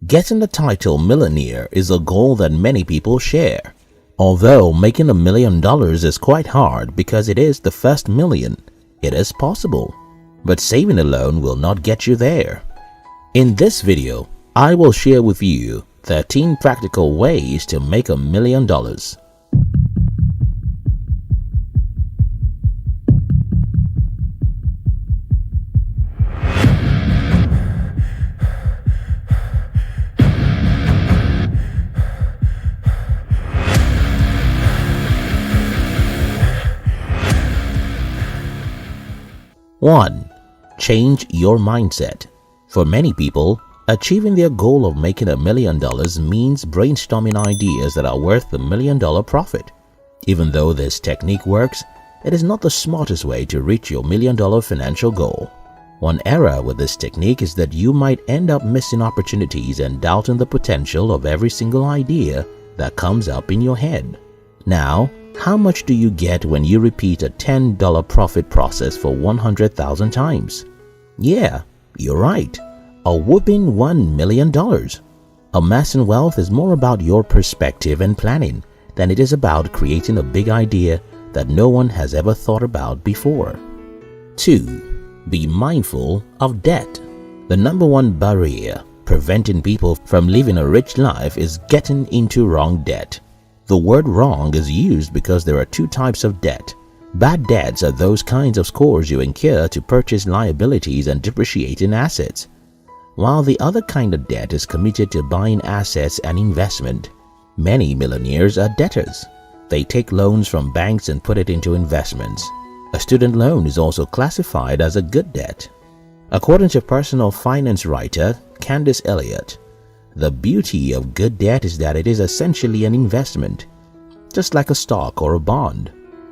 Getting the title millionaire is a goal that many people share. Although making $1 million is quite hard because it is the first million, it is possible. But saving alone will not get you there. In this video, I will share with you 13 practical ways to make $1 million. 1. Change your mindset. For many people, achieving their goal of making $1 million means brainstorming ideas that are worth $1 million profit. Even though this technique works, it is not the smartest way to reach your $1 million financial goal. One error with this technique is that you might end up missing opportunities and doubting the potential of every single idea that comes up in your head. Now, how much do you get when you repeat a $10 profit process for 100,000 times? Yeah, you're right. A whooping $1 million. Amassing wealth is more about your perspective and planning than it is about creating a big idea that no one has ever thought about before. 2. Be mindful of debt. The number one barrier preventing people from living a rich life is getting into wrong debt. The word wrong is used because there are two types of debt. Bad debts are those kinds of scores you incur to purchase liabilities and depreciating assets, while the other kind of debt is committed to buying assets and investment. Many millionaires are debtors. They take loans from banks and put it into investments. A student loan is also classified as a good debt. According to personal finance writer Candace Elliott, the beauty of good debt is that it is essentially an investment. Just like a stock or a bond,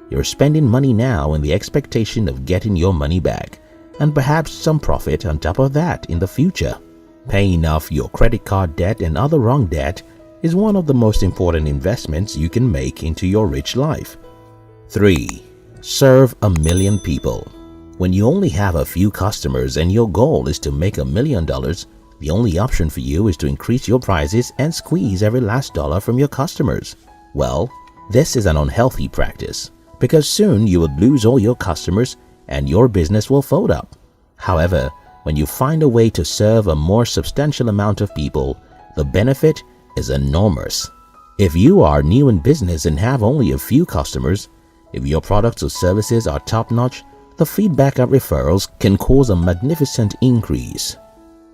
you're spending money now in the expectation of getting your money back, and perhaps some profit on top of that in the future. Paying off your credit card debt and other wrong debt is one of the most important investments you can make into your rich life. 3. Serve 1 million people. When you only have a few customers and your goal is to make $1 million, the only option for you is to increase your prices and squeeze every last dollar from your customers. Well, this is an unhealthy practice because soon you would lose all your customers and your business will fold up. However, when you find a way to serve a more substantial amount of people, the benefit is enormous. If you are new in business and have only a few customers, if your products or services are top-notch, the feedback of referrals can cause a magnificent increase.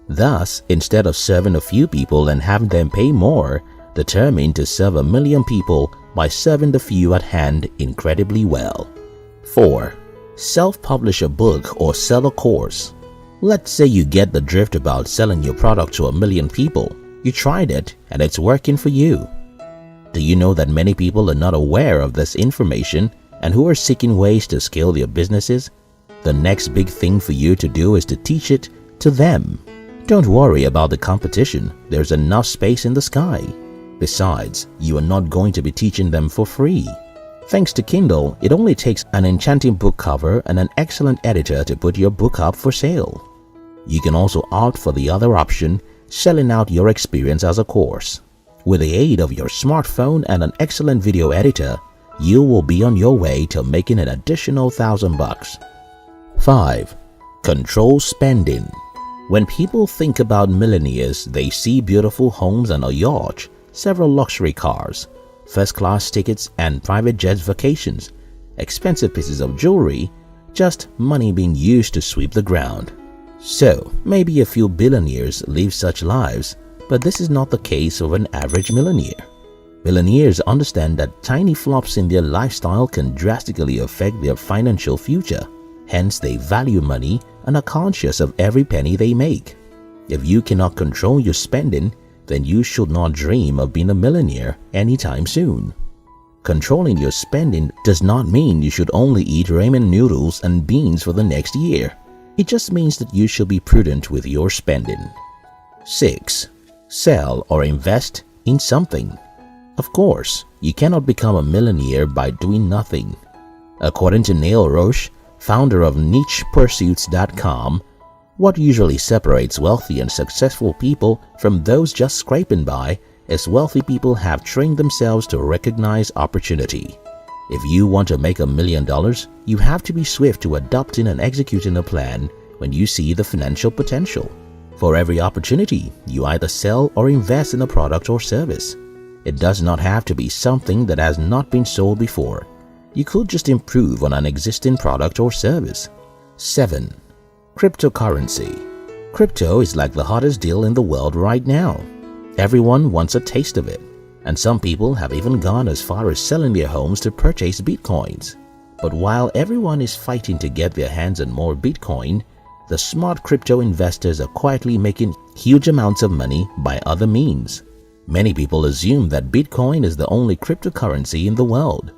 Thus, instead of serving a few people and having them pay more, determine to serve 1 million people by serving the few at hand incredibly well. 4. Self-publish a book or sell a course. Let's say you get the drift about selling your product to 1 million people. You tried it and it's working for you. Do you know that many people are not aware of this information and who are seeking ways to scale their businesses? The next big thing for you to do is to teach it to them. Don't worry about the competition, there's enough space in the sky. Besides, you are not going to be teaching them for free. Thanks to Kindle, it only takes an enchanting book cover and an excellent editor to put your book up for sale. You can also opt for the other option, selling out your experience as a course. With the aid of your smartphone and an excellent video editor, you will be on your way to making an additional $1,000. 5. Control spending. When people think about millionaires, they see beautiful homes and a yacht, several luxury cars, first-class tickets and private jets vacations, expensive pieces of jewelry, just money being used to sweep the ground. So, maybe a few billionaires live such lives, but this is not the case of an average millionaire. Millionaires understand that tiny flops in their lifestyle can drastically affect their financial future. Hence, they value money and are conscious of every penny they make. If you cannot control your spending, then you should not dream of being a millionaire anytime soon. Controlling your spending does not mean you should only eat ramen noodles and beans for the next year. It just means that you should be prudent with your spending. 6. Sell or invest in something. Of course, you cannot become a millionaire by doing nothing. According to Neil Roche, founder of NichePursuits.com, What usually separates wealthy and successful people from those just scraping by is wealthy people have trained themselves to recognize opportunity. If you want to make $1 million, you have to be swift to adopting and executing a plan when you see the financial potential. For every opportunity, you either sell or invest in a product or service. It does not have to be something that has not been sold before. You could just improve on an existing product or service. 7. Cryptocurrency. Crypto is like the hottest deal in the world right now. Everyone wants a taste of it, and some people have even gone as far as selling their homes to purchase bitcoins. But while everyone is fighting to get their hands on more Bitcoin, the smart crypto investors are quietly making huge amounts of money by other means. Many people assume that Bitcoin is the only cryptocurrency in the world,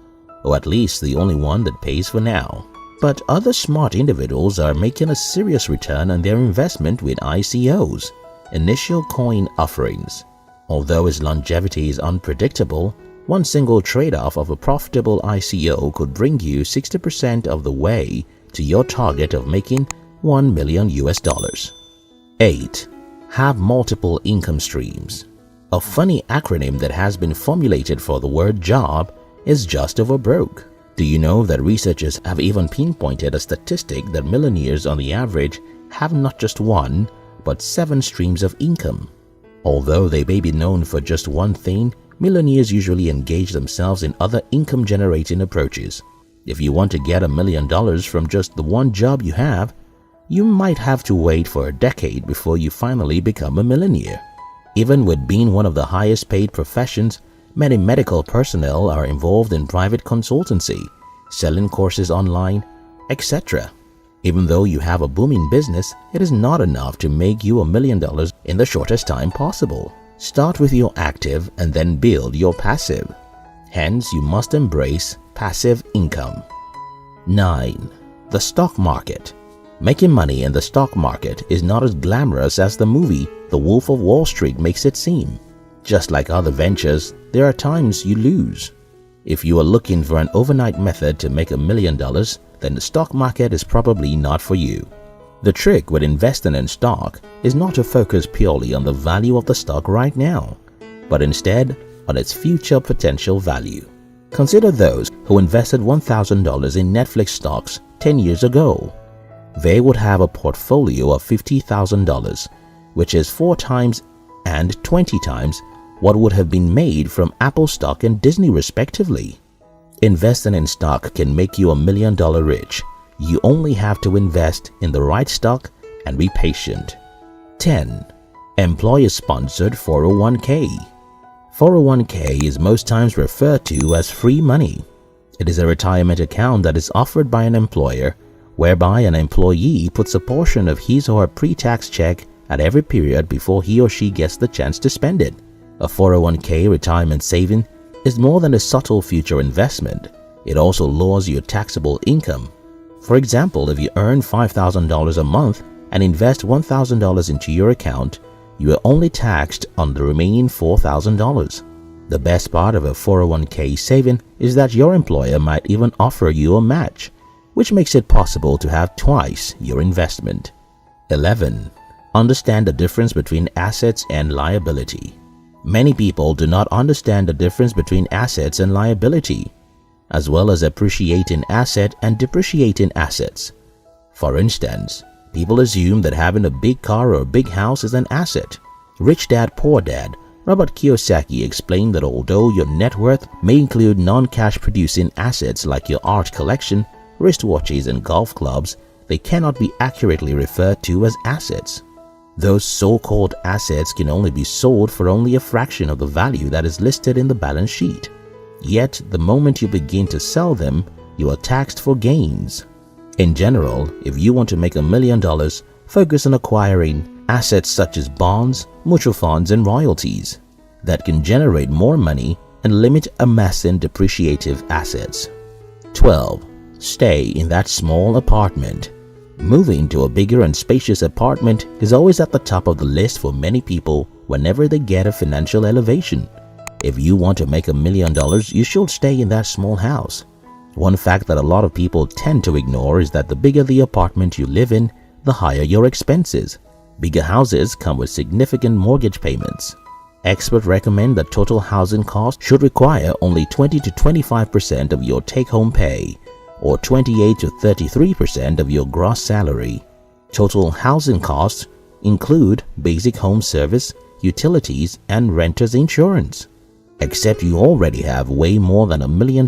or at least the only one that pays for now. But other smart individuals are making a serious return on their investment with ICOs, initial coin offerings. Although its longevity is unpredictable, one single trade-off of a profitable ICO could bring you 60% of the way to your target of making $1 million. 8. Have multiple income streams. A funny acronym that has been formulated for the word job is just over broke. Do you know that researchers have even pinpointed a statistic that millionaires on the average have not just one, but 7 streams of income? Although they may be known for just one thing, millionaires usually engage themselves in other income-generating approaches. If you want to get $1 million from just the one job you have, you might have to wait for a decade before you finally become a millionaire. Even with being one of the highest paid professions, many medical personnel are involved in private consultancy, selling courses online, etc. Even though you have a booming business, it is not enough to make you $1 million in the shortest time possible. Start with your active and then build your passive. Hence, you must embrace passive income. 9. The stock market. Making money in the stock market is not as glamorous as the movie The Wolf of Wall Street makes it seem. Just like other ventures, there are times you lose. If you are looking for an overnight method to make $1 million, then the stock market is probably not for you. The trick with investing in stock is not to focus purely on the value of the stock right now, but instead on its future potential value. Consider those who invested $1,000 in Netflix stocks 10 years ago. They would have a portfolio of $50,000, which is 4 times and 20 times what would have been made from Apple stock and Disney respectively. Investing in stock can make you $1 million rich. You only have to invest in the right stock and be patient. 10. Employer-sponsored 401k. 401k is most times referred to as free money. It is a retirement account that is offered by an employer, whereby an employee puts a portion of his or her pre-tax check at every period before he or she gets the chance to spend it. A 401k retirement saving is more than a subtle future investment. It also lowers your taxable income. For example, if you earn $5,000 a month and invest $1,000 into your account, you are only taxed on the remaining $4,000. The best part of a 401k saving is that your employer might even offer you a match, which makes it possible to have twice your investment. 11. Understand the difference between assets and liability. Many people do not understand the difference between assets and liability, as well as appreciating asset and depreciating assets. For instance, people assume that having a big car or a big house is an asset. Rich Dad Poor Dad Robert Kiyosaki explained that although your net worth may include non-cash producing assets like your art collection, wristwatches and golf clubs, they cannot be accurately referred to as assets. Those so-called assets can only be sold for only a fraction of the value that is listed in the balance sheet. Yet, the moment you begin to sell them, you are taxed for gains. In general, if you want to make $1 million, focus on acquiring assets such as bonds, mutual funds, and royalties that can generate more money and limit amassing depreciative assets. 12. Stay in that small apartment. Moving to a bigger and spacious apartment is always at the top of the list for many people whenever they get a financial elevation. If you want to make $1 million, you should stay in that small house. One fact that a lot of people tend to ignore is that the bigger the apartment you live in, the higher your expenses. Bigger houses come with significant mortgage payments. Experts recommend that total housing cost should require only 20 to 25% of your take-home pay, or 28 to 33% of your gross salary. Total housing costs include basic home service, utilities, and renter's insurance. Except you already have way more than $1 million,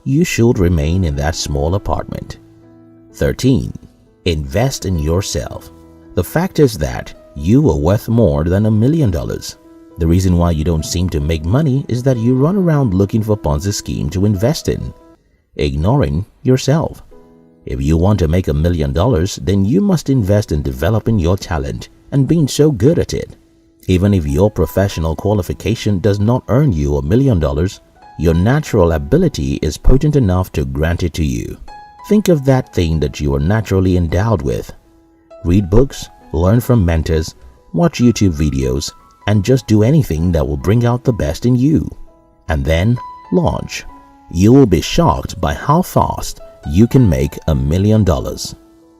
you should remain in that small apartment. 13. Invest in yourself. The fact is that you are worth more than $1 million. The reason why you don't seem to make money is that you run around looking for Ponzi scheme to invest in, ignoring yourself. If you want to make $1 million, then you must invest in developing your talent and being so good at it. Even if your professional qualification does not earn you $1 million, your natural ability is potent enough to grant it to you. Think of that thing that you are naturally endowed with. Read books, learn from mentors, watch YouTube videos, and just do anything that will bring out the best in you. And then launch. You will be shocked by how fast you can make $1 million.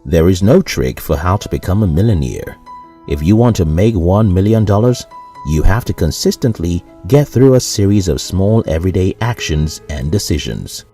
There is no trick for how to become a millionaire. If you want to make $1 million, you have to consistently get through a series of small everyday actions and decisions.